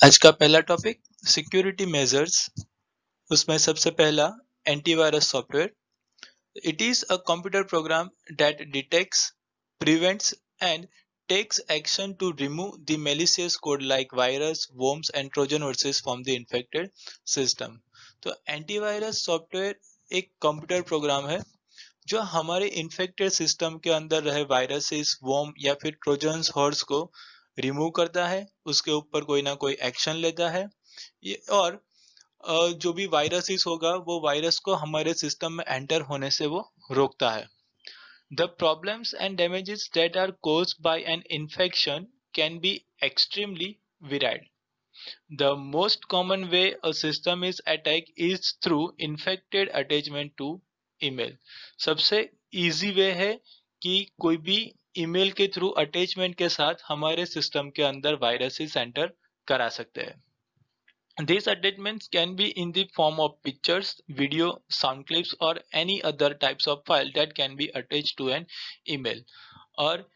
आज का पहला टॉपिक सिक्योरिटी मेजर्स। उसमें सबसे पहला antivirus software. It is a computer program that detects, prevents and takes action to remove the malicious code like virus, worms and trojan horses from the infected system। तो antivirus software एक computer program है जो हमारे infected system के अंदर रहे viruses, worm या फिर ट्रोजन्स हॉर्स को रिमूव करता है, उसके ऊपर कोई ना कोई एक्शन लेता है और जो भी वायरसेस होगा वो वायरस को हमारे सिस्टम में एंटर होने से वो रोकता है। The problems and damages that are caused by an infection can be extremely varied। The most common way a system is attacked is through infected attachment to email। सबसे easy way है कि कोई भी ईमेल के through attachment के साथ हमारे system के अंदर वायरसेस एंटर करा सकते हैं। These attachments can be in the form of pictures, video, sound clips or any other types of file that can be attached to an email। और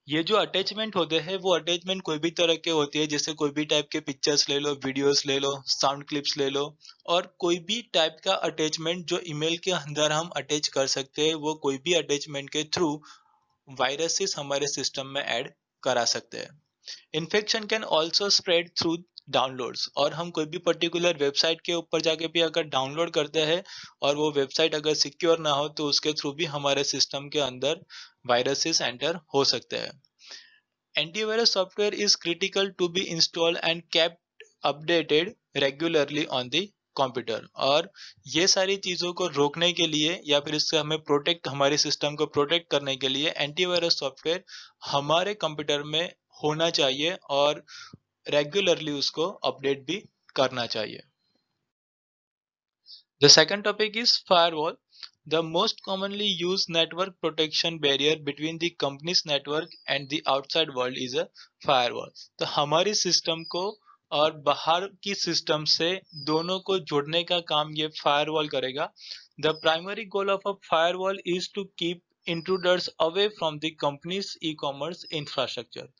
ये जो अटैचमेंट होते हैं वो अटैचमेंट कोई भी तरह के होती है, जैसे कोई भी टाइप के पिक्चर्स ले लो, वीडियोस ले लो, साउंड क्लिप्स ले लो और कोई भी टाइप का अटैचमेंट जो ईमेल के अंदर हम अटैच कर सकते हैं, वो कोई भी अटैचमेंट के थ्रू वायरसेस हमारे सिस्टम में ऐड करा सकते हैं। Infection can also spread through downloads. और हम कोई भी पर्टिकुलर वेबसाइट के ऊपर जाके भी अगर डाउनलोड करते हैं और वो वेबसाइट अगर सिक्योर ना हो तो उसके थ्रू भी हमारे सिस्टम के अंदर वायरसेस एंटर हो सकते हैं। Antivirus software is critical to be installed and kept updated regularly on the computer. और ये सारी चीज़ों को रोकने के लिए या फिर इससे हमें प्रोटेक्ट, हमारे सिस्टम को प्रोटेक्ट करने के लिए एंटीवायरस सॉफ्टवेयर हमारे कंप्यूटर में होना चाहिए और रेगुलरली उसको अपडेट भी करना चाहिए। The second topic is firewall। The most commonly used network protection barrier between the company's network and the outside world is a firewall। तो हमारी सिस्टम को और बाहर की सिस्टम से दोनों को जोड़ने का काम ये फायरवॉल करेगा। The primary goal of a firewall is to keep intruders away from the company's e-commerce infrastructure।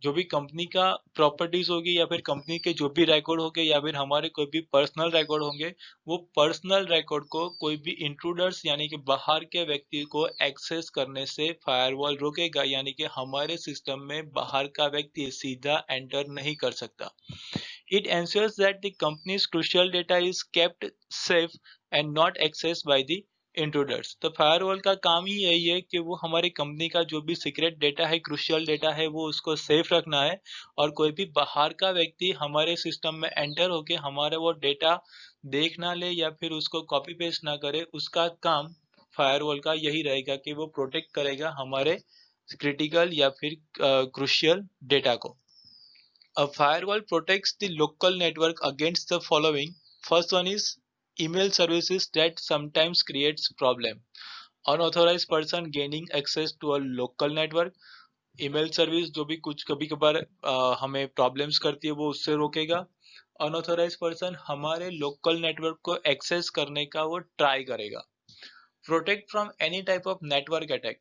जो भी कंपनी का प्रॉपर्टीज होगी या फिर कंपनी के जो भी रिकॉर्ड होंगे या फिर हमारे कोई भी पर्सनल रिकॉर्ड होंगे, वो पर्सनल रिकॉर्ड को कोई भी इंट्रूडर्स यानी कि बाहर के व्यक्ति को एक्सेस करने से फायरवॉल रोकेगा, यानी कि हमारे सिस्टम में बाहर का व्यक्ति सीधा एंटर नहीं कर सकता। It ensures that the company's crucial data is kept safe and not accessed by the intruders. तो फायरवॉल का काम ही यही है कि वो हमारी कंपनी का जो भी सीक्रेट डेटा है, क्रूशियल डेटा है, वो उसको सेफ रखना है और कोई भी बाहर का व्यक्ति हमारे सिस्टम में एंटर होके हमारे वो डेटा देख ना ले या फिर उसको कॉपी पेस्ट ना करे। उसका काम फायरवॉल का यही रहेगा कि वो प्रोटेक्ट करेगा हमारे क्रिटिकल या फिर क्रूशियल डेटा को। A firewall protects the local network against the following. First one is email services that sometimes creates problem। Unauthorized person gaining access to a local network। Email service जो भी कुछ कभी कभार हमें problems करती है वो उससे रोकेगा। अनऑथोराइज पर्सन हमारे लोकल नेटवर्क को एक्सेस करने का वो ट्राई करेगा। Protect from any type of network attack.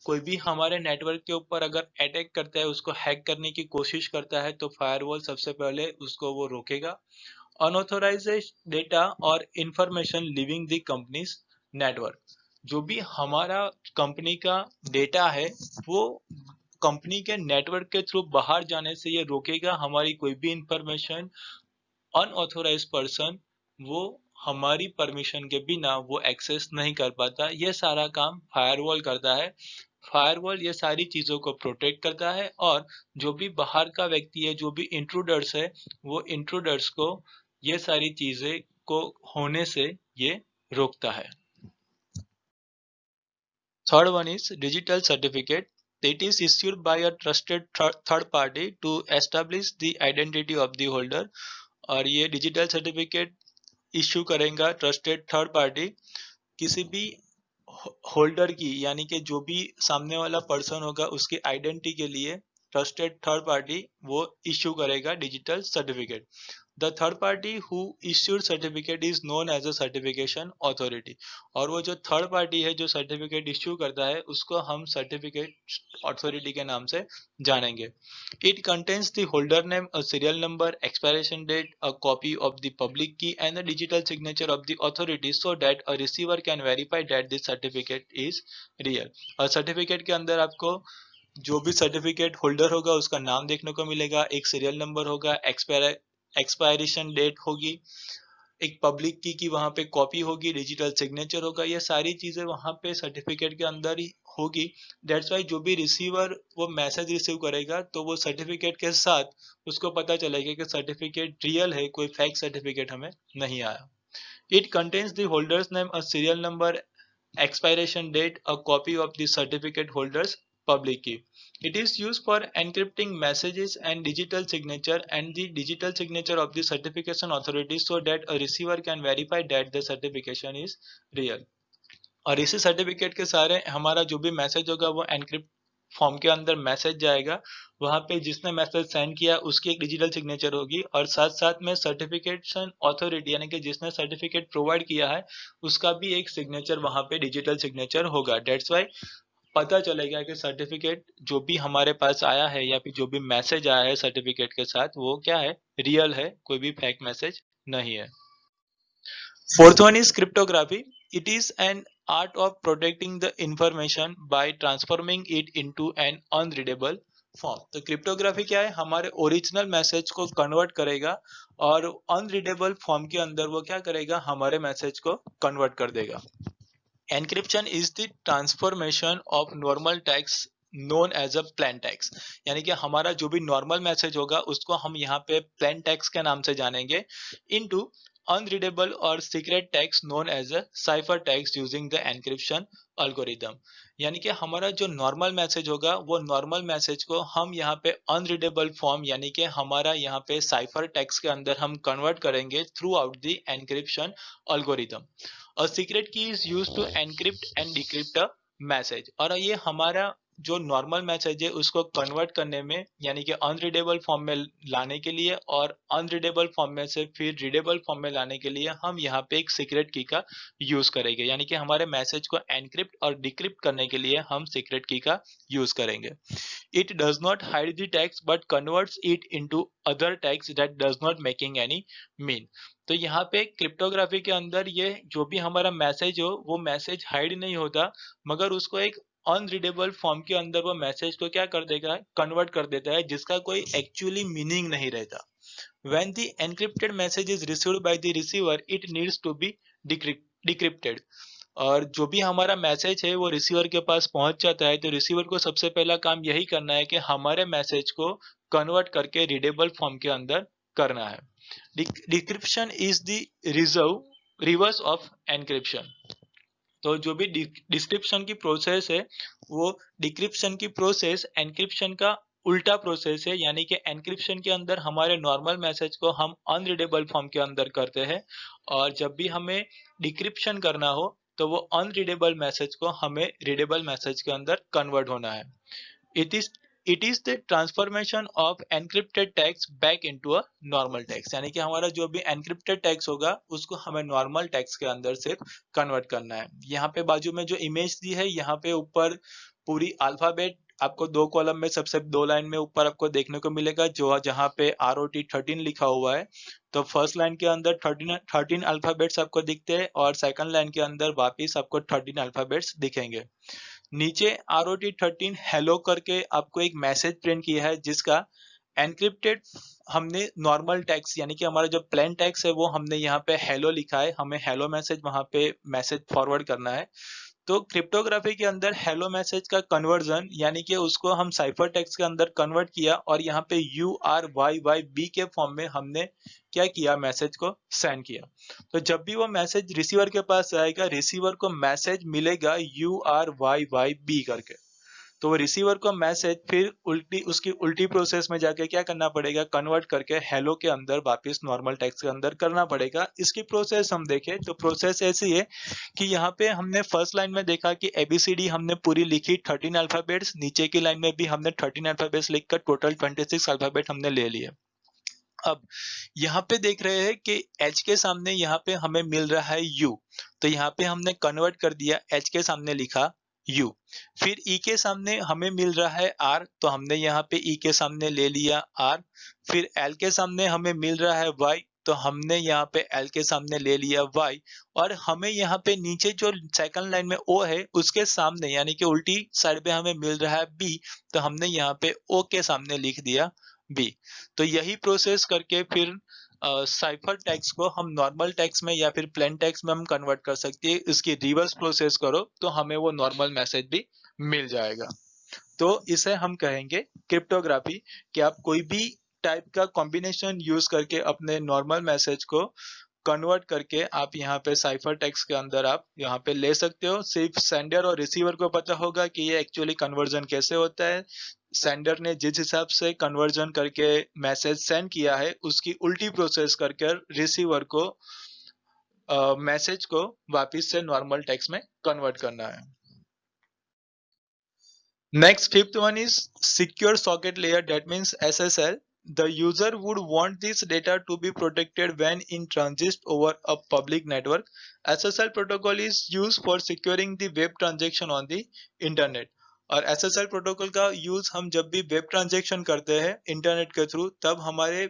कोई भी हमारे नेटवर्क के ऊपर अगर अटैक करता है, उसको हैक करने की कोशिश करता है, तो फायरवॉल सबसे पहले उसको वो रोकेगा। अनऑथोराइज डेटा और information living the companies network. जो भी हमारा कंपनी का डेटा है वो कंपनी के नेटवर्क के थ्रू बाहर जाने से ये रोकेगा। हमारी कोई भी इंफॉर्मेशन अनऑथोराइज पर्सन वो हमारी परमिशन के बिना वो एक्सेस नहीं कर पाता। ये सारा काम फायरवॉल करता है। फायरवॉल ये सारी चीजों को प्रोटेक्ट करता है और जो भी बाहर का व्यक्ति है, जो भी इंट्रूडर्स है, वो इंट्रूडर्स को ये सारी चीजें को होने से ये रोकता है। Third one is digital certificate. It is issued by a trusted third party to establish the identity of the holder। और ये डिजिटल सर्टिफिकेट इश्यू करेगा ट्रस्टेड थर्ड पार्टी किसी भी होल्डर की, यानी कि जो भी सामने वाला पर्सन होगा उसकी आइडेंटिटी के लिए ट्रस्टेड थर्ड पार्टी वो इश्यू करेगा digital certificate. The third party who issued certificate is known as a certification authority. और वो जो थर्ड पार्टी है जो सर्टिफिकेट इश्यू करता है उसको हम सर्टिफिकेट अथॉरिटी के नाम से जानेंगे। It contains the holder name, a serial number, expiration date, a copy of the public key and the digital signature of the authority so that a receiver can verify that this certificate is real. और certificate के अंदर आपको जो भी certificate holder होगा उसका नाम देखने को मिलेगा, एक सीरियल नंबर होगा, एक्सपायरेशन डेट होगी, एक पब्लिक की वहां पे कॉपी होगी, डिजिटल सिग्नेचर होगा, ये सारी चीजें वहां पे सर्टिफिकेट के अंदर ही होगी। दैट्स वाई जो भी रिसीवर वो मैसेज रिसीव करेगा तो वो सर्टिफिकेट के साथ उसको पता चलेगा कि सर्टिफिकेट रियल है, कोई फेक सर्टिफिकेट हमें नहीं आया। It contains the holders name, a serial number, expiration date, a copy of the certificate holder's public key. It is used for encrypting messages and digital signature and the digital signature of the certification authority so that a receiver can verify that the certification is real. और इसी certificate के सारे हमारा जो भी message होगा वो encrypt form के अंदर मैसेज जाएगा, वहां पे जिसने मैसेज सेंड किया उसकी एक डिजिटल सिग्नेचर होगी और साथ साथ में सर्टिफिकेशन अथॉरिटी यानी कि जिसने सर्टिफिकेट प्रोवाइड किया है उसका भी एक सिग्नेचर वहां पे डिजिटल सिग्नेचर होगा। डेट्स वाई पता चलेगा कि सर्टिफिकेट जो भी हमारे पास आया है या फिर जो भी मैसेज आया है सर्टिफिकेट के साथ वो क्या है, रियल है, कोई भी फेक मैसेज नहीं है। Fourth one is cryptography. It is an art of protecting the information by transforming it into an unreadable form. तो क्रिप्टोग्राफी क्या है, हमारे ओरिजिनल मैसेज को कन्वर्ट करेगा और अनरीडेबल फॉर्म के अंदर वो क्या करेगा, हमारे मैसेज को कन्वर्ट कर देगा। Encryption is the transformation of normal text known as a plain text, यानी कि हमारा जो भी नॉर्मल मैसेज होगा उसको हम यहाँ पे प्लेन टेक्स्ट के नाम से जानेंगे इनटू अनरीडेबल और secret text known as a cipher text using the encryption algorithm. यानी कि हमारा जो नॉर्मल मैसेज होगा वो नॉर्मल मैसेज को हम यहाँ पे अनरीडेबल फॉर्म यानी कि हमारा यहाँ पे साइफर टेक्स्ट के अंदर हम कन्वर्ट करेंगे through out the encryption algorithm. A secret key is used to encrypt and decrypt a message। और ये हमारा जो नॉर्मल मैसेज है उसको कन्वर्ट करने में यानी कि अनरीडेबल फॉर्म में लाने के लिए और अनरीडेबल फॉर्म में से फिर रीडेबल फॉर्म में लाने के लिए हम यहाँ पे एक सीक्रेट की का यूज करेंगे, यानी कि हमारे मैसेज को एनक्रिप्ट और डिक्रिप्ट करने के लिए हम सीक्रेट की का यूज करेंगे। It does not hide the text but converts it into other text that does not making any mean. तो यहाँ पे क्रिप्टोग्राफी के अंदर ये जो भी हमारा मैसेज हो वो मैसेज हाइड नहीं होता मगर उसको एक अनरीडेबल फॉर्म के अंदर वो मैसेज को क्या कर देगा, कन्वर्ट कर देता है जिसका कोई एक्चुअली मीनिंग नहीं रहता। When the encrypted message is received by the receiver, it needs to be decrypted। और जो भी हमारा मैसेज है वो रिसीवर के पास पहुंच जाता है तो रिसीवर को सबसे पहला काम यही करना है कि हमारे मैसेज को कन्वर्ट करके रीडेबल फॉर्म के अंदर करना है। Decryption is the reverse of encryption. तो जो भी डिस्क्रिप्शन की प्रोसेस है वो डिक्रिप्शन की प्रोसेस एनक्रिप्शन का उल्टा प्रोसेस है, यानी कि एनक्रिप्शन के अंदर हमारे नॉर्मल मैसेज को हम अनरीडेबल फॉर्म के अंदर करते हैं और जब भी हमें डिक्रिप्शन करना हो तो वो अनरीडेबल मैसेज को हमें रीडेबल मैसेज के अंदर कन्वर्ट होना है। It is it is the transformation of encrypted text back into a normal text, यानी कि हमारा जो भी एनक्रिप्टेड टेक्स्ट होगा उसको हमें नॉर्मल टेक्स्ट के अंदर से कन्वर्ट करना है। यहाँ पे बाजू में जो इमेज दी है यहाँ पे ऊपर पूरी अल्फाबेट आपको दो कॉलम में सबसे दो लाइन में ऊपर आपको देखने को मिलेगा जो जहाँ पे ROT13 लिखा हुआ है। तो फर्स्ट लाइन के अंदर 13 अल्फाबेट्स आपको दिखते हैं और सेकंड लाइन के अंदर वापिस आपको 13 अल्फाबेट्स दिखेंगे। नीचे ROT13 हेलो करके आपको एक मैसेज प्रिंट किया है जिसका एनक्रिप्टेड हमने नॉर्मल टेक्स्ट यानी कि हमारा जो प्लेन टेक्स्ट है वो हमने यहाँ पे हेलो लिखा है, हमें हेलो मैसेज वहां पे मैसेज फॉरवर्ड करना है। तो क्रिप्टोग्राफी के अंदर हेलो मैसेज का कन्वर्जन यानी कि उसको हम साइफर टेक्स्ट के अंदर कन्वर्ट किया और यहाँ पे URYYB के फॉर्म में हमने क्या किया, मैसेज को सेंड किया। तो जब भी वो मैसेज रिसीवर के पास आएगा रिसीवर को मैसेज मिलेगा URYYB करके, तो वो रिसीवर को मैसेज फिर उसकी उल्टी प्रोसेस में जाके क्या करना पड़ेगा, कन्वर्ट करके हेलो के अंदर वापस नॉर्मल टेक्स्ट के अंदर करना पड़ेगा। इसकी प्रोसेस हम देखें तो प्रोसेस ऐसी है कि यहाँ पे हमने फर्स्ट लाइन में देखा कि ABCD हमने पूरी लिखी 13 अल्फाबेट्स, नीचे की लाइन में भी हमने 13 अल्फाबेट्स लिखकर टोटल 26 अल्फाबेट हमने ले लिए। अब यहाँ पे देख रहे हैं कि एच के सामने यहाँ पे हमें मिल रहा है यू, तो यहाँ पे हमने कन्वर्ट कर दिया, एच के सामने लिखा यू। फिर ई के सामने हमें मिल रहा है आर, तो हमने यहाँ पे ई के सामने ले लिया आर। फिर एल के सामने हमें मिल रहा है वाई, तो हमने यहाँ पे एल के सामने ले लिया वाई। और हमें यहाँ पे नीचे जो सेकंड लाइन में ओ है उसके सामने यानी कि उल्टी साइड पे हमें मिल रहा है बी, तो हमने यहाँ पे ओ के सामने लिख दिया बी। तो यही प्रोसेस करके फिर साइफर टेक्स्ट को हम नॉर्मल टेक्स्ट में या फिर प्लेन टेक्स्ट में हम कन्वर्ट कर सकते हैं। इसकी रिवर्स प्रोसेस करो तो हमें वो नॉर्मल मैसेज भी मिल जाएगा। तो इसे हम कहेंगे क्रिप्टोग्राफी, कि आप कोई भी टाइप का कॉम्बिनेशन यूज करके अपने नॉर्मल मैसेज को कन्वर्ट करके आप यहाँ पे साइफर टेक्स्ट के अंदर आप यहाँ पे ले सकते हो। सिर्फ सेंडर और रिसीवर को पता होगा कि ये एक्चुअली कन्वर्जन कैसे होता है। सेंडर ने जिस हिसाब से कन्वर्जन करके मैसेज सेंड किया है उसकी उल्टी प्रोसेस करके रिसीवर को मैसेज को वापस से नॉर्मल टेक्स्ट में कन्वर्ट करना है। Next, fifth one is secure socket layer, that means SSL. The user would want this data to be protected when in transit over a public network. SSL protocol is used for securing the web transaction on the internet. और SSL protocol का use हम जब भी web transaction करते हैं internet के through, तब हमारे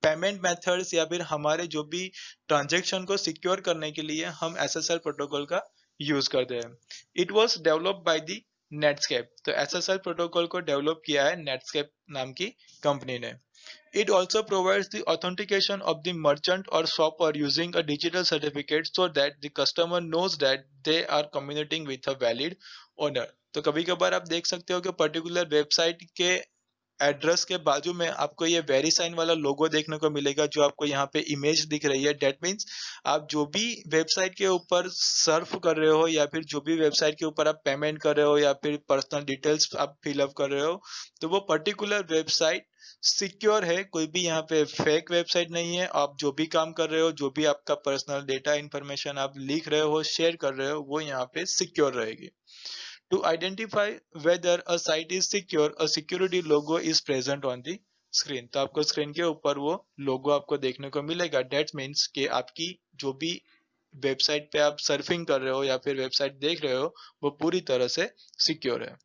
पेमेंट मेथड्स या फिर हमारे जो भी ट्रांजेक्शन को सिक्योर करने के लिए हम SSL प्रोटोकॉल का यूज करते हैं। It was developed by the Netscape, तो SSL प्रोटोकॉल को डेवलप किया है नेटस्केप नाम की कंपनी ने। It also provides the authentication of the merchant or shopper using a digital certificate so that the customer knows that they are communicating with a valid owner। तो कभी कभार आप देख सकते हो कि पर्टिकुलर वेबसाइट के एड्रेस के बाजू में आपको ये वेरीसाइन वाला लोगो देखने को मिलेगा, जो आपको यहाँ पे इमेज दिख रही है। डेट मीन्स आप जो भी वेबसाइट के ऊपर सर्फ कर रहे हो या फिर जो भी वेबसाइट के ऊपर आप पेमेंट कर रहे हो या फिर पर्सनल डिटेल्स आप फिलअप कर रहे हो, तो वो पर्टिकुलर वेबसाइट सिक्योर है। कोई भी यहाँ पे फेक वेबसाइट नहीं है। आप जो भी काम कर रहे हो, जो भी आपका पर्सनल डेटा इंफॉर्मेशन आप लिख रहे हो, शेयर कर रहे हो, वो यहाँ पे सिक्योर रहेगी। To identify whether a site is secure, a security logo is present on the screen। तो आपको स्क्रीन के ऊपर वो लोगो आपको देखने को मिलेगा। That means कि आपकी जो भी वेबसाइट पे आप सर्फिंग कर रहे हो या फिर वेबसाइट देख रहे हो वो पूरी तरह से सिक्योर है।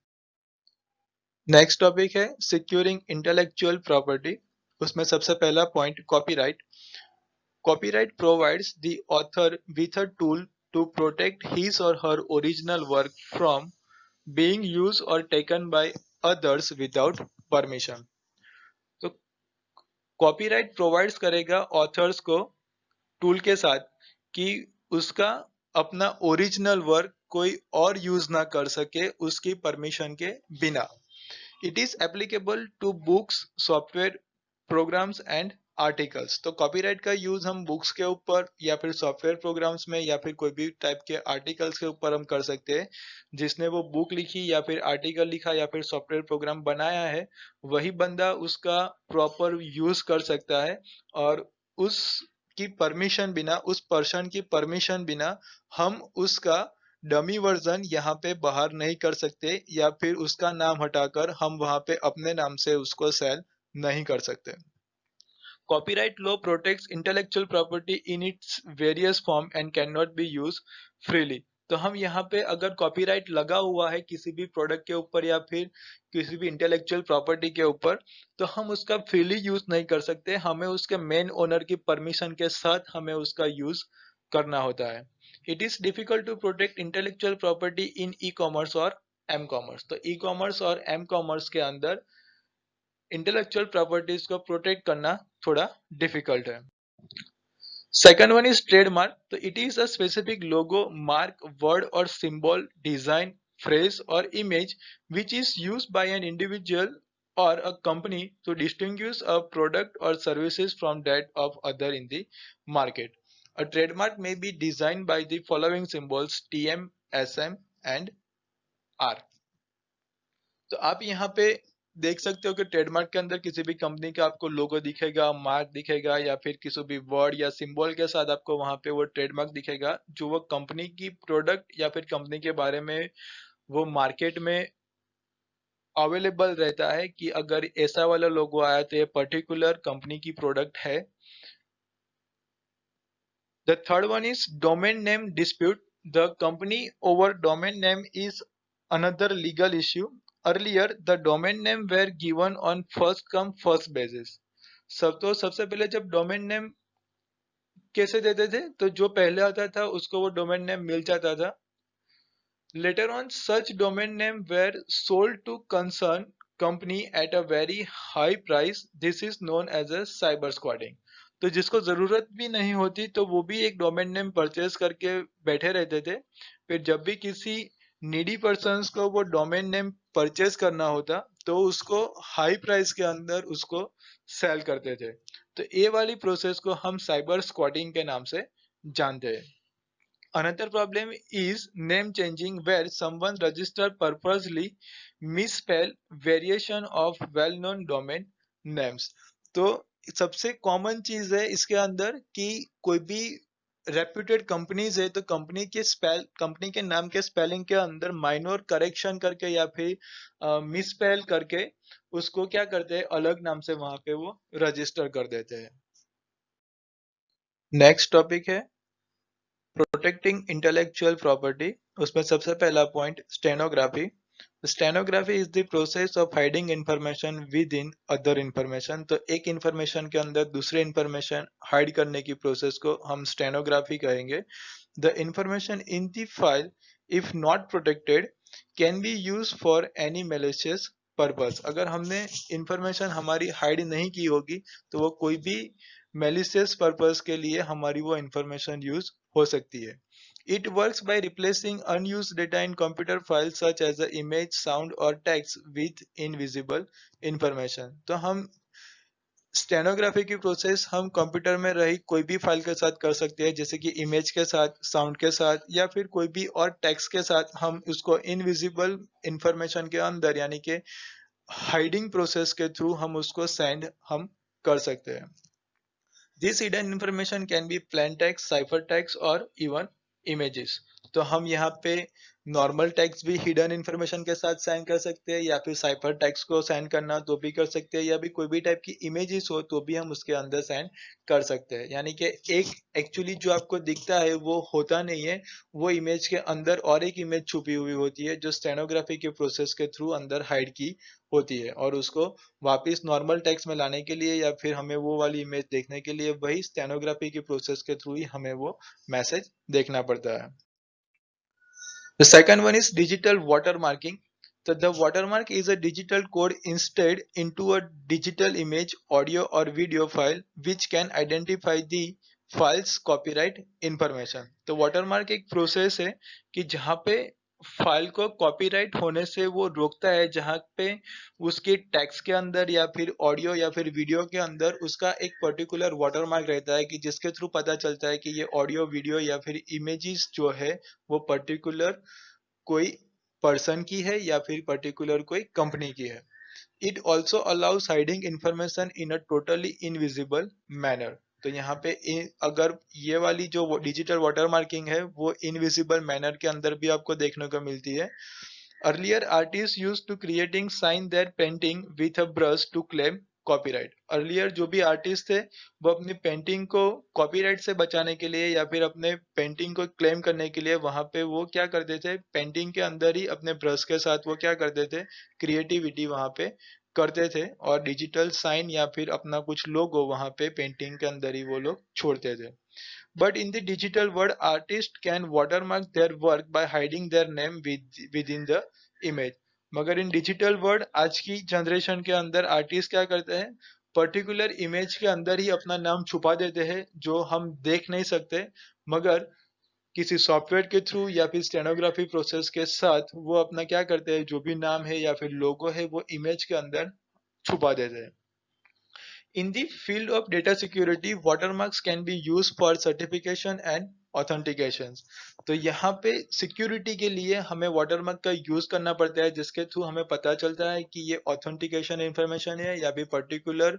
नेक्स्ट टॉपिक है सिक्योरिंग इंटेलेक्चुअल प्रॉपर्टी। उसमें सबसे पहला point copyright. Copyright provides the author with a tool to protect his or her original work from being used or taken by others without permission। तो copyright provides करेगा authors को tool के साथ कि उसका अपना ओरिजिनल वर्क कोई और यूज ना कर सके उसकी परमिशन के बिना। It is applicable to books, software, programs and articles. तो कॉपीराइट का यूज हम बुक्स के ऊपर या फिर सॉफ्टवेयर प्रोग्राम्स में या फिर कोई भी टाइप के आर्टिकल्स के ऊपर हम कर सकते हैं। जिसने वो बुक लिखी या फिर आर्टिकल लिखा या फिर सॉफ्टवेयर प्रोग्राम बनाया है, वही बंदा उसका प्रॉपर यूज कर सकता है। और उसकी परमिशन बिना, उस पर्सन की परमिशन बिना हम उसका डमी वर्जन यहाँ पे बाहर नहीं कर सकते या फिर उसका नाम हटाकर हम वहां पे अपने नाम से उसको सेल नहीं कर सकते। Copyright law protects intellectual property in its various form and cannot be used freely। तो हम यहाँ पे अगर कॉपीराइट लगा हुआ है किसी भी प्रोडक्ट के ऊपर या फिर किसी भी इंटेलेक्चुअल प्रॉपर्टी के ऊपर, तो हम उसका फ्रीली यूज नहीं कर सकते। हमें उसके मेन ओनर की परमिशन के साथ हमें उसका यूज करना होता है। It is difficult to protect intellectual property in e commerce और एम कॉमर्स। तो ई कॉमर्स और एम कॉमर्स के अंदर इंटेलेक्चुअल प्रॉपर्टीज को प्रोटेक्ट करना थोड़ा डिफिकल्ट है। Second one is trademark. तो it is a specific logo, mark, word और symbol, design, phrase or image which is used by an individual or a company to distinguish a product or services from that of other in the market। A trademark may be designed by the following symbols TM, SM and R। तो आप यहाँ पे देख सकते हो कि trademark के अंदर किसी भी कंपनी का आपको लोगो दिखेगा, मार्क दिखेगा या फिर किसी भी वर्ड या सिंबल के साथ आपको वहां पे वो ट्रेडमार्क दिखेगा, जो वो कंपनी की प्रोडक्ट या फिर कंपनी के बारे में वो मार्केट में अवेलेबल रहता है कि अगर ऐसा वाला लोगो आया तो ये पर्टिकुलर कंपनी की प्रोडक्ट है। The third one is domain name dispute. The company over domain name is another legal issue. Earlier, the domain name were given on first come first basis. सबसे पहले जब डोमेन नेम कैसे देते थे, तो जो पहले आता था उसको वो डोमेन नेम मिल जाता था। Later on, such domain name were sold to concerned company at a very high price. This is known as a cyber squatting. तो जिसको जरूरत भी नहीं होती तो वो भी एक डोमेन नेम परचेज करके बैठे रहते थे। फिर जब भी किसी नीडी पर्सन्स को वो डोमेन नेम परचेज करना होता तो उसको हाई प्राइस के अंदर उसको सेल करते थे। तो ये वाली प्रोसेस को हम साइबर स्क्वाटिंग के नाम से जानते हैं। Another problem is name changing, where someone register purposely misspell variation of well-known domain names. तो सबसे कॉमन चीज है इसके अंदर कि कोई भी रेप्यूटेड कंपनीज है तो कंपनी के नाम के स्पेलिंग के अंदर माइनर करेक्शन करके या फिर मिसस्पेल करके उसको क्या करते हैं, अलग नाम से वहां पे वो रजिस्टर कर देते हैं। नेक्स्ट टॉपिक है प्रोटेक्टिंग इंटेलेक्चुअल प्रॉपर्टी। उसमें सबसे पहला point stenography. Stenography is the process of hiding information with in other information. तो एक इंफॉर्मेशन के अंदर दूसरे इंफॉर्मेशन हाइड करने की प्रोसेस को हम स्टेनोग्राफी कहेंगे। The information in the file if not protected can be use for any malicious purpose. अगर हमने इंफॉर्मेशन हमारी हाइड नहीं की होगी तो वो कोई भी malicious पर्पस के लिए हमारी वो इंफॉर्मेशन यूज हो सकती है। It works by replacing unused data in computer files such as the image, sound or text with invisible information। तो हम स्टेनोग्राफी की प्रोसेस हम कंप्यूटर में रही कोई भी फाइल के साथ कर सकते हैं, जैसे कि इमेज के साथ, साउंड के साथ या फिर कोई भी और टेक्स्ट के साथ। हम उसको इनविजिबल इंफॉर्मेशन के अंदर यानी कि हाइडिंग प्रोसेस के थ्रू हम उसको सेंड हम कर सकते हैं। This hidden information can be plain text, cipher text और even images। तो हम यहाँ पे नॉर्मल टेक्स्ट भी हिडन इंफॉर्मेशन के साथ सेंड कर सकते हैं या फिर साइफर टेक्स्ट को सेंड करना तो भी कर सकते हैं, या भी कोई भी टाइप की इमेजेस हो तो भी हम उसके अंदर सेंड कर सकते हैं। यानी कि एक एक्चुअली जो आपको दिखता है वो होता नहीं है, वो इमेज के अंदर और एक इमेज छुपी हुई होती है जो स्टेनोग्राफी के प्रोसेस के थ्रू अंदर हाइड की होती है, और उसको वापस नॉर्मल टेक्स्ट में लाने के लिए या फिर हमें वो वाली इमेज देखने के लिए वही स्टेनोग्राफी की प्रोसेस के थ्रू ही हमें वो मैसेज देखना पड़ता है। The second one is digital watermarking. So the watermark is a digital code instead into a digital image, audio or video file which can identify the files copyright information। तो watermark एक process है कि जहाँ पे file को copyright होने से वो रोकता है, जहाँ पे उसके टेक्स्ट के अंदर या फिर ऑडियो या फिर वीडियो के अंदर उसका एक पर्टिकुलर वाटरमार्क रहता है कि जिसके थ्रू पता चलता है कि ये ऑडियो वीडियो या फिर इमेजेस जो है वो पर्टिकुलर कोई पर्सन की है या फिर पर्टिकुलर कोई कंपनी की है। It also allows hiding information in a totally invisible manner. तो यहाँ पे अगर ये वाली जो डिजिटल वाटर मार्किंग है वो इनविजिबल मैनर के अंदर भी आपको देखने को मिलती है। Earlier artist use to creating sign their painting with a brush to claim copyright. Earlier जो भी आर्टिस्ट थे वो अपनी पेंटिंग को कॉपीराइट से बचाने के लिए या फिर अपने पेंटिंग को क्लेम करने के लिए वहां पे वो क्या करते थे, पेंटिंग के अंदर ही अपने ब्रश के साथ वो क्या करते थे, क्रिएटिविटी वहां पे करते थे और डिजिटल साइन या फिर अपना कुछ लोगो वहां पे पेंटिंग के अंदर ही वो लोग छोड़ते थे। But in the digital world artist can watermark their work by hiding their name with in the image. मगर इन डिजिटल वर्ल्ड आज की जनरेशन के अंदर आर्टिस्ट क्या करते हैं, पर्टिकुलर इमेज के अंदर ही अपना नाम छुपा देते हैं जो हम देख नहीं सकते, मगर किसी सॉफ्टवेयर के थ्रू या फिर स्टेनोग्राफी प्रोसेस के साथ वो अपना क्या करते हैं, जो भी नाम है या फिर लोगो है वो इमेज के अंदर छुपा देते हैं। In the field of data security, watermarks can be used for certification and authentications। तो यहाँ पे सिक्योरिटी के लिए हमें वाटरमार्क का यूज करना पड़ता है जिसके थ्रू हमें पता चलता है कि ये ऑथेंटिकेशन इंफॉर्मेशन है या फिर पर्टिकुलर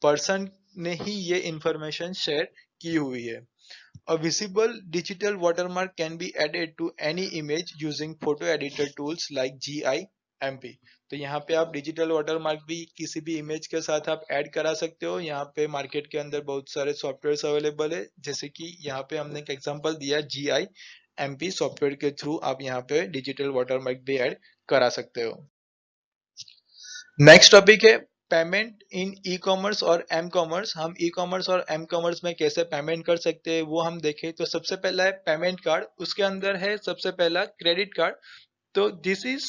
पर्सन ने ही ये इंफॉर्मेशन शेयर की हुई है। A visible digital watermark can be added to any image using photo editor tools like GI MP। तो यहाँ पे आप डिजिटल वाटरमार्क भी किसी भी इमेज के साथ आप ऐड करा सकते हो। यहाँ पे मार्केट के अंदर बहुत सारे सॉफ्टवेयर अवेलेबल है, जैसे कि यहाँ पे हमने एक एग्जांपल दिया GIMP सॉफ्टवेयर के थ्रू आप यहाँ पे डिजिटल वाटरमार्क भी ऐड करा सकते हो। नेक्स्ट टॉपिक है पेमेंट इन ई कॉमर्स और एम कॉमर्स। हम ई कॉमर्स और एम कॉमर्स में कैसे पेमेंट कर सकते हैं वो हम देखें तो सबसे पहला है पेमेंट कार्ड, उसके अंदर है सबसे पहला क्रेडिट कार्ड। तो this is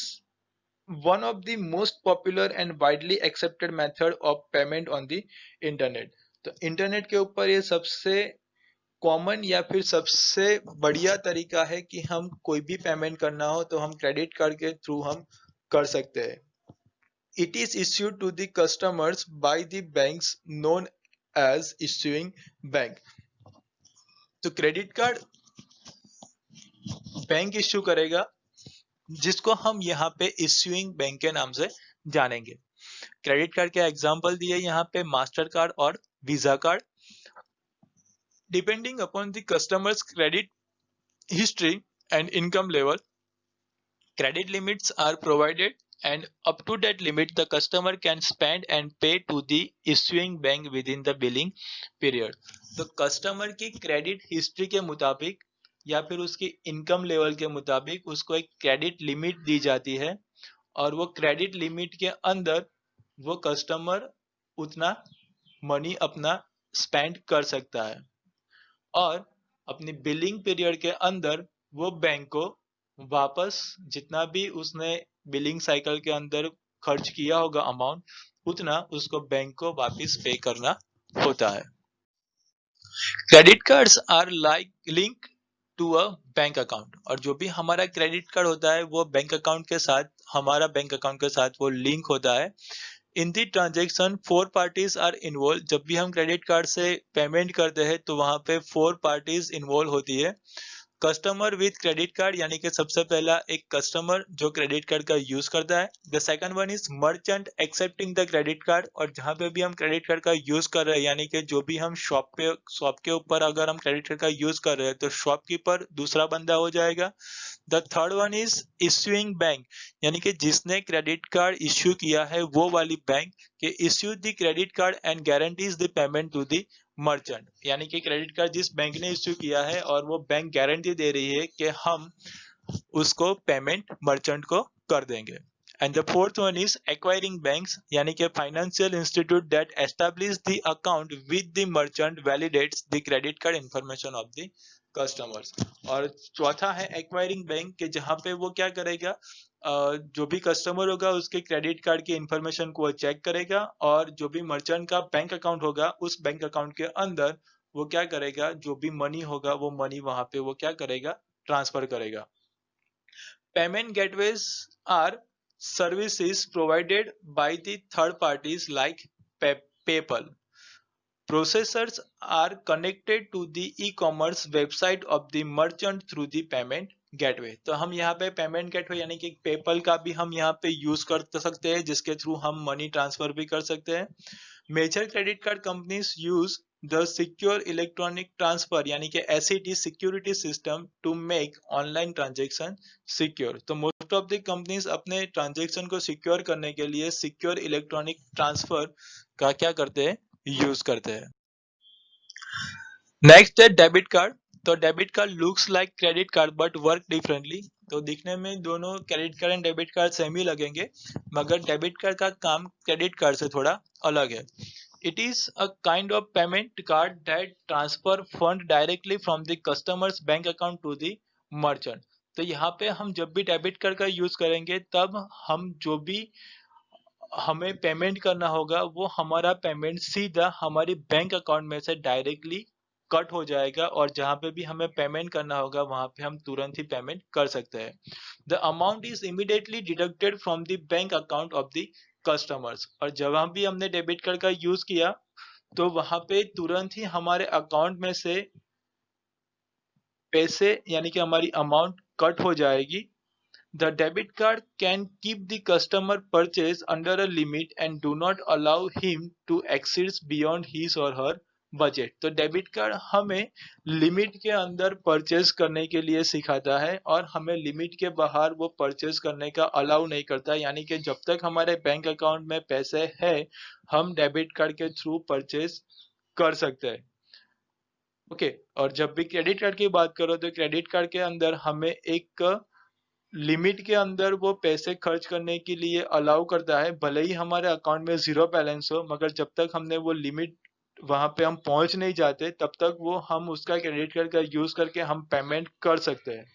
one of the most popular and widely accepted method of payment on the internet। तो इंटरनेट के ऊपर ये सबसे कॉमन या फिर सबसे बढ़िया तरीका है कि हम कोई भी पेमेंट करना हो तो हम क्रेडिट कार्ड के थ्रू हम कर सकते हैं। It is issued to the customers by the banks known as issuing bank। तो क्रेडिट कार्ड बैंक इश्यू करेगा, जिसको हम यहाँ पे इश्यूइंग बैंक के नाम से जानेंगे। क्रेडिट कार्ड के एग्जांपल दिए यहाँ पे मास्टर कार्ड और visa card. Depending upon the customers credit history and income level, credit limits are provided, and up to that limit the customer can spend and pay to the issuing bank within the billing period। तो customer की credit history के मुताबिक या फिर उसकी income level के मुताबिक उसको एक क्रेडिट लिमिट दी जाती है, और वो क्रेडिट लिमिट के अंदर वो कस्टमर उतना मनी अपना स्पेंड कर सकता है, और अपनी बिलिंग पीरियड के अंदर वो बैंक को वापस जितना भी उसने बिलिंग साइकिल के अंदर खर्च किया होगा अमाउंट, उतना उसको बैंक को वापस पे करना होता है। Credit cards are like link to a bank account, और जो भी हमारा क्रेडिट कार्ड होता है वो बैंक अकाउंट के साथ, हमारा बैंक अकाउंट के साथ वो लिंक होता है। In the transaction 4 parties are involved. जब भी हम क्रेडिट कार्ड से पेमेंट करते हैं तो वहां पे 4 पार्टीज इन्वॉल्व होती है। कस्टमर विथ क्रेडिट कार्ड, यानी कि सबसे पहला एक कस्टमर जो क्रेडिट कार्ड का यूज करता है। The second one is merchant accepting the credit card, और जहां पे भी हम क्रेडिट कार्ड का यूज कर रहे हैं, यानी कि जो भी हम शॉप के ऊपर अगर हम क्रेडिट कार्ड का यूज कर रहे हैं तो शॉपकीपर दूसरा बंदा हो जाएगा। The third one is issuing bank, यानी कि जिसने क्रेडिट कार्ड इश्यू किया है वो वाली बैंक के issue the credit card and guarantees the payment to the merchant, यानी कि क्रेडिट कार्ड जिस बैंक ने इश्यू किया है और वो बैंक गारंटी दे रही है कि हम उसको पेमेंट मर्चेंट को कर देंगे। And the fourth one is acquiring banks, यानी कि financial institute that establish the account with the merchant validates the credit card information of the customers. और चौथा है एक्वायरिंग बैंक के, जहां पे वो क्या करेगा, जो भी कस्टमर होगा उसके क्रेडिट कार्ड की इंफॉर्मेशन को वो चेक करेगा, और जो भी मर्चेंट का बैंक अकाउंट होगा उस बैंक अकाउंट के अंदर वो क्या करेगा, जो भी मनी होगा वो मनी वहां पे वो क्या करेगा, ट्रांसफर करेगा। Payment gateways are services provided by the third parties like PayPal। Processors are connected to the e-commerce website of the merchant through the payment gateway. तो हम यहाँ पे पेमेंट गेटवे यानी कि पेपल का भी हम यहाँ पे यूज कर सकते हैं, जिसके थ्रू हम मनी ट्रांसफर भी कर सकते हैं। Major credit card companies use the secure electronic transfer यानी कि SET security system to make online transaction secure. तो मोस्ट ऑफ द कंपनीज अपने ट्रांजेक्शन को सिक्योर करने के लिए सिक्योर इलेक्ट्रॉनिक ट्रांसफर का क्या करते हैं, यूज करते हैं। नेक्स्ट है डेबिट कार्ड। तो debit card looks like credit card but work differently. तो दिखने में दोनों credit card and debit card same ही लगेंगे, मगर डेबिट कार्ड का काम क्रेडिट कार्ड से थोड़ा अलग है। It is a kind of payment card that transfer fund directly from the customers bank account to the merchant. तो यहाँ पे हम जब भी डेबिट कार्ड का यूज करेंगे तब हम जो भी हमें पेमेंट करना होगा वो हमारा पेमेंट सीधा हमारी बैंक अकाउंट में से डायरेक्टली कट हो जाएगा, और जहां पे भी हमें पेमेंट करना होगा वहां पे हम तुरंत ही पेमेंट कर सकते हैं। The amount is immediately deducted from the bank account of the customers. और जब हम भी हमने डेबिट कार्ड का यूज किया तो वहां पे तुरंत ही हमारे अकाउंट में से पैसे यानी कि हमारी अमाउंट कट हो जाएगी। The debit card can keep the customer purchase under a limit and do not allow him to exceed beyond his or her budget. तो डेबिट कार्ड हमें लिमिट के अंदर परचेज करने के लिए सिखाता है और हमें लिमिट के बाहर वो परचेज करने का अलाउ नहीं करता, यानी कि जब तक हमारे बैंक अकाउंट में पैसे है हम डेबिट कार्ड के थ्रू परचेज कर सकते हैं। ओके, और जब भी क्रेडिट कार्ड की बात करो तो क्रेडिट कार्ड के अंदर हमें एक लिमिट के अंदर वो पैसे खर्च करने के लिए अलाउ करता है, भले ही हमारे अकाउंट में जीरो बैलेंस हो, मगर जब तक हमने वो लिमिट वहां पे हम पहुंच नहीं जाते तब तक वो हम उसका क्रेडिट कार्ड का यूज करके हम पेमेंट कर सकते हैं।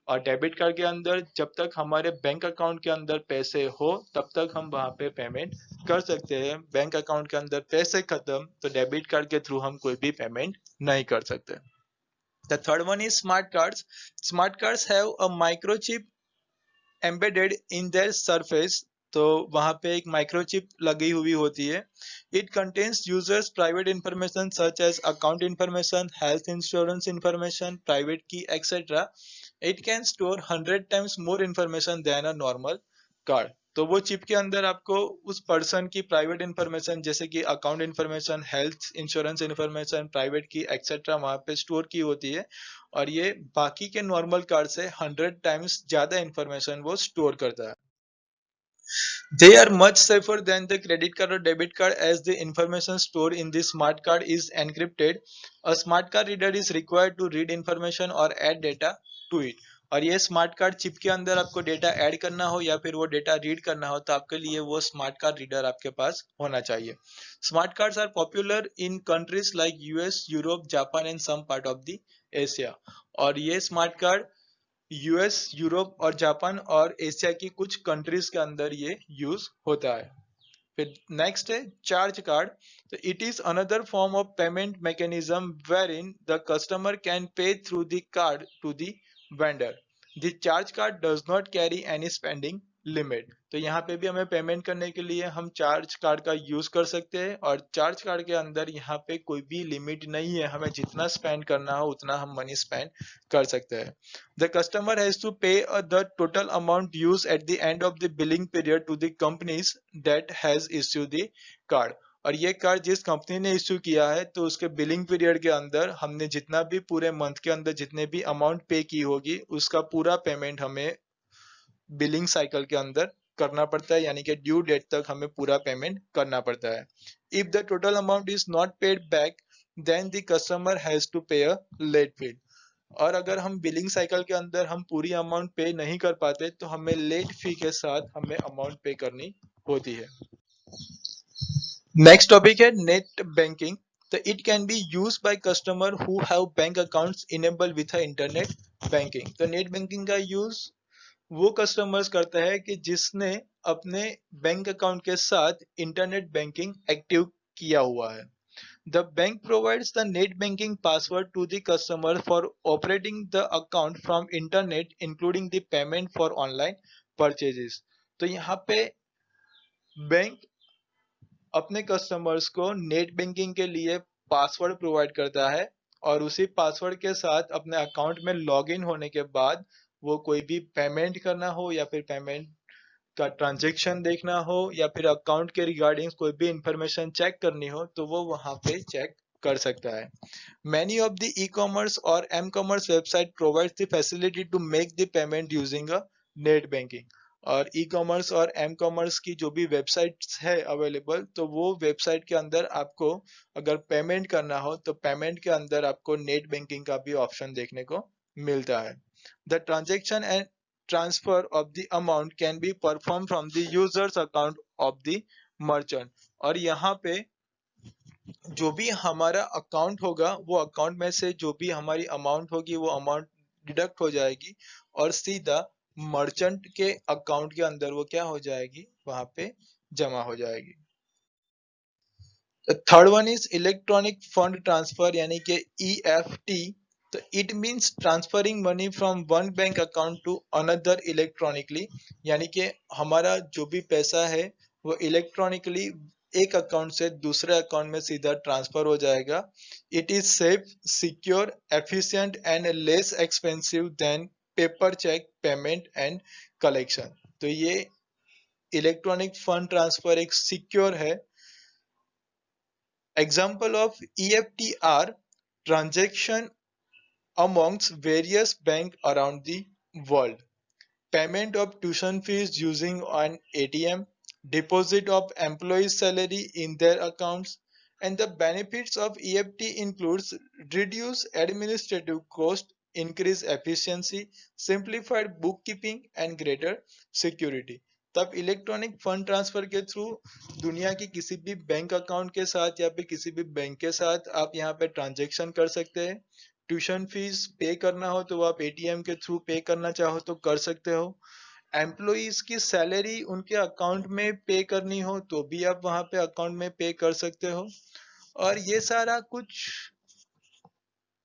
और डेबिट कार्ड के अंदर जब तक हमारे बैंक अकाउंट के अंदर पैसे हो तब तक हम वहां पे पेमेंट कर सकते हैं। बैंक अकाउंट के अंदर पैसे खत्म तो डेबिट कार्ड के थ्रू हम कोई भी पेमेंट नहीं कर सकते। The third one is smart cards. Smart cards have a microchip embedded in their surface. तो वहां पे एक माइक्रोचिप लगी हुई होती है। It contains users private information such as account information, health insurance information, private key, etc. It can store 100 times more information than a normal card. तो वो चिप के अंदर आपको उस पर्सन की प्राइवेट इंफॉर्मेशन जैसे कि account information, health insurance information, private की एक्सेट्रा वहां पे स्टोर की होती है और ये बाकी के नॉर्मल कार्ड से 100 टाइम्स ज्यादा इंफॉर्मेशन वो स्टोर करता है। They are much safer than the credit card or debit card as the information stored in the smart card is encrypted. A smart card reader is required to read information or add data to it. और ये smart card chip के अंदर आपको data add करना हो या फिर वो डेटा रीड करना हो तो आपके लिए वो स्मार्ट कार्ड रीडर आपके पास होना चाहिए। Smart cards are popular in countries like US, Europe, Japan and some part of the Asia. और ये स्मार्ट कार्ड यूएस, यूरोप और जापान और एशिया की कुछ कंट्रीज के अंदर ये यूज होता है। फिर नेक्स्ट है चार्ज कार्ड। तो it is another form of payment mechanism where in the customer can pay through the card to the vendor. The charge card does not carry any spending limit. तो यहाँ पे भी हमें payment करने के लिए हम चार्ज कार्ड का यूज कर सकते हैं और चार्ज कार्ड के अंदर यहाँ पे कोई भी लिमिट नहीं है, हमें जितना स्पेंड करना हो उतना हम मनी स्पेंड कर सकते हैं। The customer has to pay the total amount used at the end of the billing period to the companies that has issued the card. और ये कार्ड जिस कंपनी ने इश्यू किया है तो उसके बिलिंग पीरियड के अंदर हमने जितना भी पूरे मंथ के अंदर जितने भी अमाउंट पे की होगी उसका पूरा पेमेंट हमें बिलिंग साइकिल के अंदर करना पड़ता है, यानी कि ड्यू डेट तक हमें पूरा पेमेंट करना पड़ता है। If the total amount is not paid back then the customer has to pay a late fee. और अगर हम बिलिंग साइकिल के अंदर हम पूरी अमाउंट पे नहीं कर पाते तो हमें लेट फी के साथ हमें अमाउंट पे करनी होती है। नेक्स्ट टॉपिक है नेट बैंकिंग। तो it can be used by customer who have bank accounts enable with internet banking. तो नेट बैंकिंग का यूज वो कस्टमर्स करता है कि जिसने अपने बैंक अकाउंट के साथ इंटरनेट बैंकिंग एक्टिव किया हुआ है। The bank provides the net banking password to the customer for operating the account from internet including the payment for online purchases। तो यहाँ पे बैंक अपने कस्टमर्स को नेट बैंकिंग के लिए पासवर्ड प्रोवाइड करता है और उसी पासवर्ड के साथ अपने अकाउंट में लॉगिन होने के बाद वो कोई भी पेमेंट करना हो या फिर पेमेंट का ट्रांजेक्शन देखना हो या फिर अकाउंट के रिगार्डिंग कोई भी इंफॉर्मेशन चेक करनी हो तो वो वहां पे चेक कर सकता है। Many of the e-commerce or m-commerce website provides the facility to make the payment using a net banking। और ई कॉमर्स और एम कॉमर्स की जो भी वेबसाइट्स है अवेलेबल तो वो वेबसाइट के अंदर आपको अगर पेमेंट करना हो तो पेमेंट के अंदर आपको नेट बैंकिंग का भी ऑप्शन देखने को मिलता है। The transaction and transfer of the amount can be performed from the user's account of the merchant। और यहाँ पे जो भी हमारा अकाउंट होगा वो अकाउंट में से जो भी हमारी अमाउंट होगी वो अमाउंट डिडक्ट हो जाएगी और सीधा मर्चेंट के अकाउंट के अंदर वो क्या हो जाएगी, वहां पे जमा हो जाएगी। Third one is electronic fund transfer यानी कि EFT। तो it means transferring money from one bank account to another electronically, यानी कि हमारा जो भी पैसा है वो इलेक्ट्रॉनिकली एक अकाउंट से दूसरे अकाउंट में सीधा ट्रांसफर हो जाएगा। It is safe, secure, efficient and less expensive than paper cheque payment and collection. तो ये इलेक्ट्रॉनिक फंड ट्रांसफर एक सिक्योर है, Example of EFT are transaction amongst various banks around the world, payment of tuition fees using an ATM, deposit of employees' salary in their accounts, and the benefits of EFT includes reduced administrative cost, increased efficiency, simplified bookkeeping and greater security. तब electronic fund transfer के through दुनिया की किसी भी bank account के साथ या फिर किसी भी बैंक के साथ आप यहाँ पे ट्रांजेक्शन कर सकते हैं। ट्यूशन फीस पे करना हो तो आप एटीएम के थ्रू पे करना चाहो तो कर सकते हो। एम्प्लॉइज की सैलरी उनके अकाउंट में पे करनी हो तो भी आप वहां पे अकाउंट में पे कर सकते हो। और ये सारा कुछ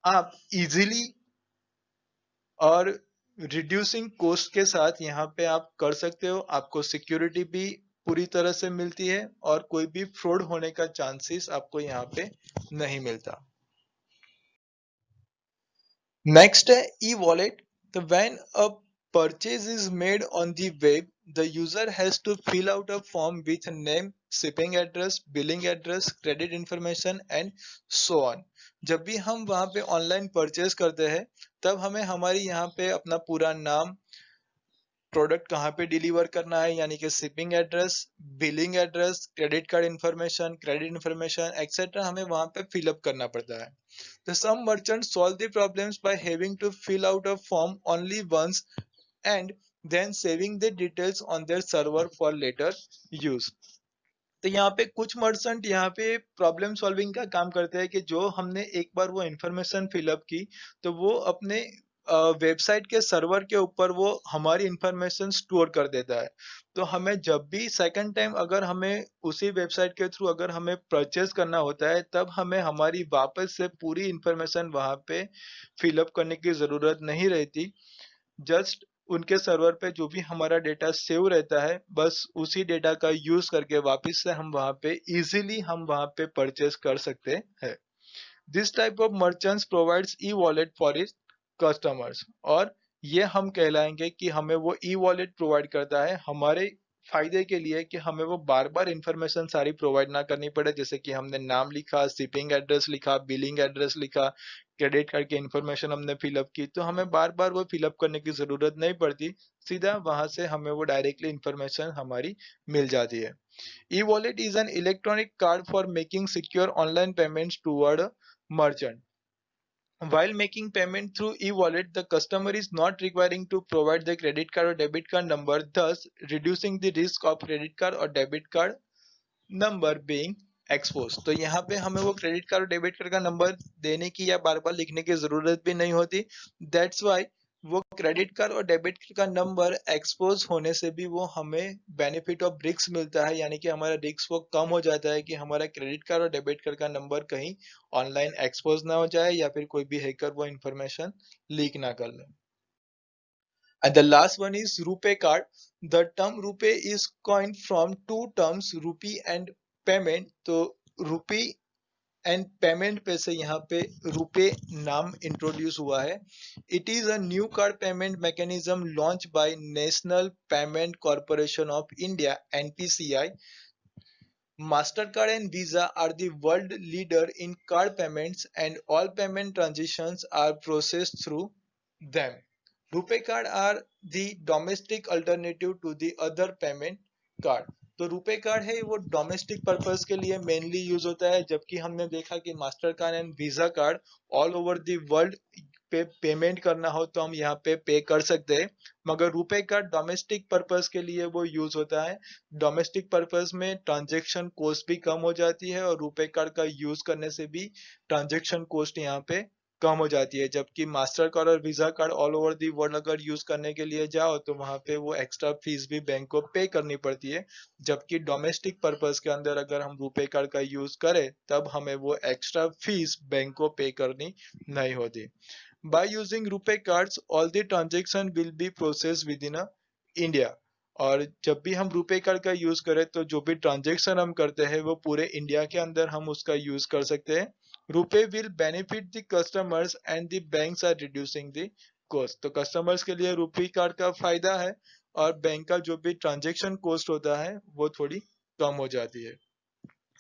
आप इजीली और रिड्यूसिंग कॉस्ट के साथ यहाँ पे आप कर सकते हो। आपको सिक्योरिटी भी पूरी तरह से मिलती है और कोई भी फ्रॉड होने का चांसेस आपको यहाँ पे नहीं मिलता। नेक्स्ट है ई वॉलेट। तो when a purchase is made on the web, the user has to fill out a form with name, shipping address, billing address, credit information and so on। जब भी हम वहां पे ऑनलाइन परचेज करते हैं तब हमें हमारी यहाँ पे अपना पूरा नाम, प्रोडक्ट कहाँ पे डिलीवर करना है यानी कि shipping address, billing address, credit information etcetera हमें वहां पे फिलअप करना पड़ता है। तो some merchants solve the problems by having to fill out a form only once and then saving the details on their server for later use। तो यहाँ पे कुछ मर्चेंट यहाँ पे प्रॉब्लम सॉल्विंग का काम करते हैं कि जो हमने एक बार वो इंफॉर्मेशन फिलअप की तो वो अपने वेबसाइट के सर्वर के ऊपर वो हमारी इंफॉर्मेशन स्टोर कर देता है। तो हमें जब भी सेकंड टाइम अगर हमें उसी वेबसाइट के थ्रू अगर हमें परचेज करना होता है तब हमें हमारी वापस से पूरी इंफॉर्मेशन वहां पे फिलअप करने की जरूरत नहीं रहती। जस्ट उनके सर्वर पे जो भी हमारा डेटा सेव रहता है बस उसी डेटा का यूज करके वापस से हम वहां पे इजीली हम वहां पे परचेज कर सकते हैं। This type of merchants provides e wallet for its customers. और ये हम कहलाएंगे कि हमें वो ई वॉलेट प्रोवाइड करता है हमारे फायदे के लिए कि हमें वो बार बार इंफॉर्मेशन सारी प्रोवाइड ना करनी पड़े। जैसे कि हमने नाम लिखा, शिपिंग एड्रेस लिखा, बिलिंग एड्रेस लिखा, क्रेडिट कार्ड की इंफॉर्मेशन हमने फिलअप की तो हमें बार बार वो फिलअप करने की जरूरत नहीं पड़ती। सीधा वहां से हमें वो डायरेक्टली इंफॉर्मेशन हमारी मिल जाती है। E wallet is an electronic card for making secure online payments toward merchant। While making payment through e-wallet, the customer is not requiring to provide the credit card or debit card number, thus reducing the risk of credit card or debit card number being expose. तो यहाँ पे हमें वो credit card और debit card का number देने की या बार बार लिखने की जरूरत भी नहीं होती। दैट्स वाई वो क्रेडिट कार्ड और डेबिट कार्ड का नंबर एक्सपोज होने से भी वो हमें बेनिफिट ऑफ रिस्क मिलता है यानी कि हमारा रिस्क वो कम हो जाता है कि हमारा क्रेडिट कार्ड और डेबिट कार्ड का नंबर कहीं ऑनलाइन एक्सपोज ना हो जाए या फिर कोई भी हैकर वो इंफॉर्मेशन लीक ना कर ले। And the last one is RuPay card. The term RuPay is coined from two terms rupee and payment। तो rupee एंड पेमेंट पे से यहाँ पे रुपे नाम इंट्रोड्यूस हुआ है। It is a new card payment mechanism launch by national payment corporation of India NPCI. Mastercard and Visa are the world leader in card payments and all payment transactions are processed through them. RuPay card are the domestic alternative to the other payment card। तो RuPay card है वो domestic purpose के लिए mainly use होता है जबकि हमने देखा कि master card and visa card all over the world पे पेमेंट करना हो तो हम यहाँ पे कर सकते हैं। मगर रुपे कार्ड डोमेस्टिक पर्पस के लिए वो यूज होता है। डोमेस्टिक पर्पस में ट्रांजैक्शन कॉस्ट भी कम हो जाती है और रुपे कार्ड का यूज करने से भी ट्रांजैक्शन कॉस्ट यहाँ पे कम हो जाती है। जबकि मास्टर कार्ड और visa card all over the world अगर यूज करने के लिए जाओ तो वहां पे वो एक्स्ट्रा फीस भी बैंक को पे करनी पड़ती है। जबकि डोमेस्टिक पर्पस के अंदर अगर हम रुपे कार्ड का यूज करें तब हमें वो एक्स्ट्रा फीस बैंक को पे करनी नहीं होती। By using RuPay cards all the transaction will be process with in India. और जब भी हम रुपे कार्ड का यूज करें तो जो भी ट्रांजेक्शन हम करते हैं वो पूरे इंडिया के अंदर हम उसका यूज कर सकते हैं। RuPay will benefit the customers and the banks are reducing the cost. तो कस्टमर्स के लिए रुपे कार्ड का फायदा है और बैंक का जो भी ट्रांजेक्शन कॉस्ट होता है वो थोड़ी कम हो जाती है।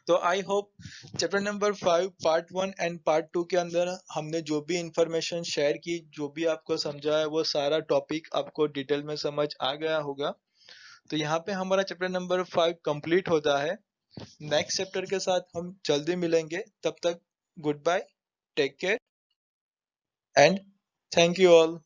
तो I hope chapter number 5 part 1 and part 2 के अंदर हमने जो भी इंफॉर्मेशन शेयर की, जो भी आपको समझाया, वो सारा टॉपिक आपको डिटेल में समझ आ गया होगा। तो यहाँ पे हमारा चैप्टर नंबर 5 कंप्लीट होता है। नेक्स्ट चैप्टर के साथ हम जल्दी मिलेंगे। तब तक good bye, take care and thank you all.